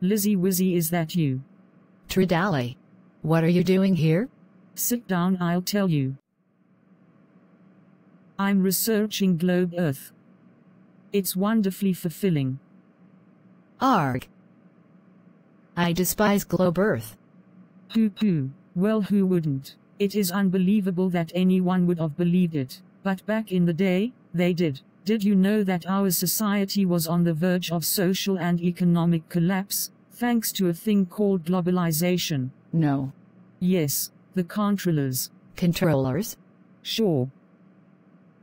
Lizzie Wizzy, is that you? Trudalay. What are you doing here? Sit down, I'll tell you. I'm researching Globe Earth. It's wonderfully fulfilling. Arg. I despise Globe Earth. Pooh. Well, who wouldn't? It is unbelievable that anyone would have believed it. But back in the day, they did. Did you know that our society was on the verge of social and economic collapse, thanks to a thing called globalization? No. Yes, the controllers. Controllers? Sure.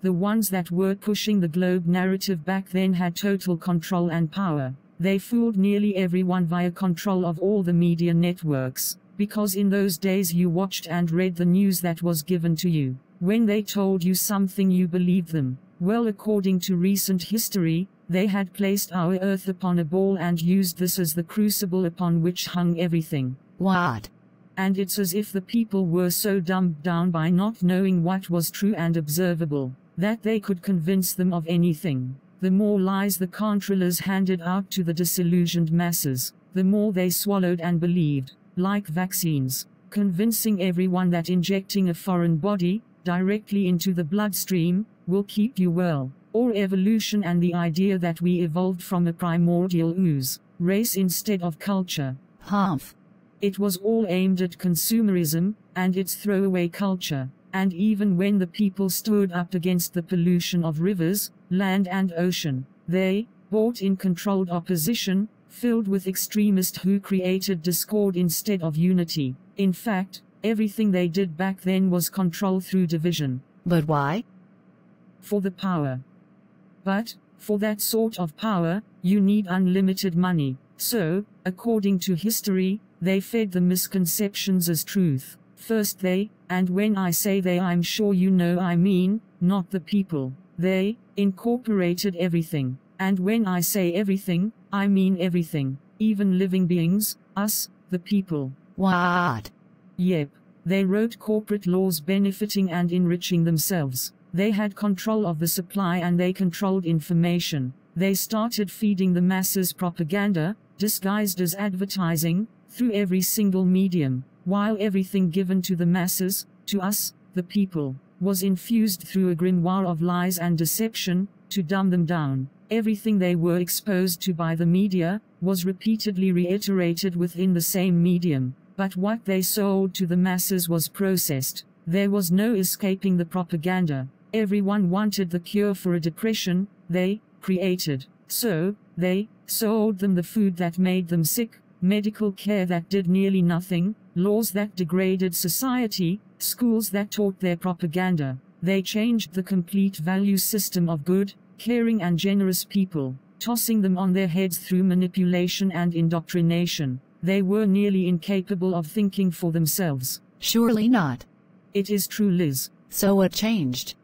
The ones that were pushing the globe narrative back then had total control and power. They fooled nearly everyone via control of all the media networks, because in those days you watched and read the news that was given to you. When they told you something, you believed them. Well, according to recent history, they had placed our Earth upon a ball and used this as the crucible upon which hung everything. What? And it's as if the people were so dumbed down by not knowing what was true and observable, that they could convince them of anything. The more lies the controllers handed out to the disillusioned masses, the more they swallowed and believed, like vaccines, convincing everyone that injecting a foreign body directly into the bloodstream will keep you well, or evolution and the idea that we evolved from a primordial ooze race instead of culture. Humph. It was all aimed at consumerism and its throwaway culture, and even when the people stood up against the pollution of rivers, land and ocean, they bought in controlled opposition, filled with extremists who created discord instead of unity. In fact, everything they did back then was control through division. But why? For the power. But, for that sort of power, you need unlimited money. So, according to history, they fed the misconceptions as truth. First they, and when I say they, I'm sure you know I mean, not the people. They incorporated everything. And when I say everything, I mean everything. Even living beings, us, the people. What? Yep. They wrote corporate laws benefiting and enriching themselves. They had control of the supply and they controlled information. They started feeding the masses propaganda, disguised as advertising, through every single medium, while everything given to the masses, to us, the people, was infused through a grimoire of lies and deception, to dumb them down. Everything they were exposed to by the media, was repeatedly reiterated within the same medium. But what they sold to the masses was processed. There was no escaping the propaganda. Everyone wanted the cure for a depression they created. So, they sold them the food that made them sick, medical care that did nearly nothing, laws that degraded society, schools that taught their propaganda. They changed the complete value system of good, caring and generous people, tossing them on their heads through manipulation and indoctrination. They were nearly incapable of thinking for themselves. Surely not. It is true, Liz. So what changed?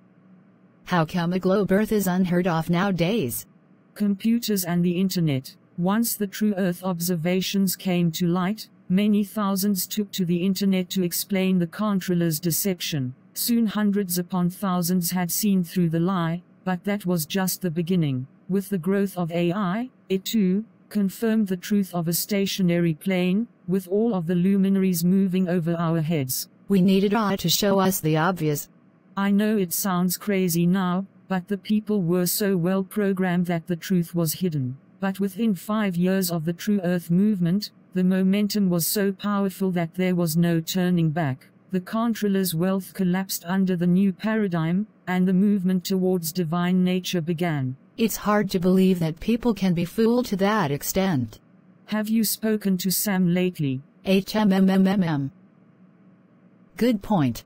How come a globe Earth is unheard of nowadays? Computers and the internet. Once the true Earth observations came to light, many thousands took to the internet to explain the controllers' deception. Soon hundreds upon thousands had seen through the lie, but that was just the beginning. With the growth of AI, it too confirmed the truth of a stationary plane, with all of the luminaries moving over our heads. We needed AI to show us the obvious. I know it sounds crazy now, but the people were so well programmed that the truth was hidden. But within 5 years of the True Earth movement, the momentum was so powerful that there was no turning back. The controllers' wealth collapsed under the new paradigm, and the movement towards divine nature began. It's hard to believe that people can be fooled to that extent. Have you spoken to Sam lately? HMMMM. Good point.